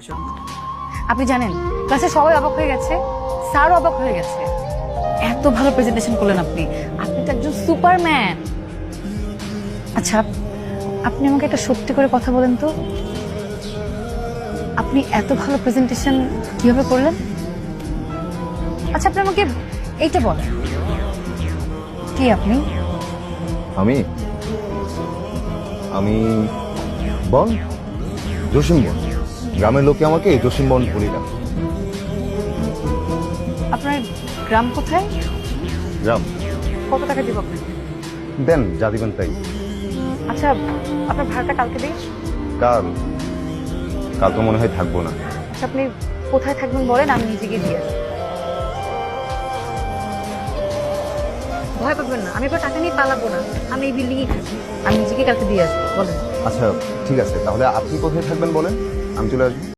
একজন। আপনি জানেন ক্লাসে সবাই অবাক হয়ে গেছে, স্যারও অবাক হয়ে গেছে। এত ভালো প্রেজেন্টেশন করলেন আপনি, আপনি তো একজন সুপারম্যান। আচ্ছা, আপনি আমাকে একটা সত্যি করে কথা বলেন তো, আপনি এত ভালো প্রেজেন্টেশন কিভাবে করলেন? আচ্ছা, আপনি আমাকে এইটা বলেন, কি আপনি? আমি আমি বন জসিম বন। গ্রামের লোকে আমাকে জসিম বন বলি না। আপনার গ্রাম কোথায়? গ্রাম কত টাকা দিব আপনাকে? দেন, যা দিবেন তাই। আচ্ছা, আপনার ভাড়াটা কালকে দিই। কাল কাল তো মনে হয় থাকবো না। আচ্ছা, আপনি কোথায় থাকবেন বলেন, আমি নিজে গিয়ে দিয়ে আসবো। ভয় পাবেন না, আমি এবার টাকা নিয়ে পালাবো না, আমি এই বিল্ডিংয়ে থাকি, আমি নিজেকে কালকে দিয়ে আসবো। বলেন। আচ্ছা ঠিক আছে, তাহলে আপনি কোথায় থাকবেন বলেন, আমি চলে আসবো।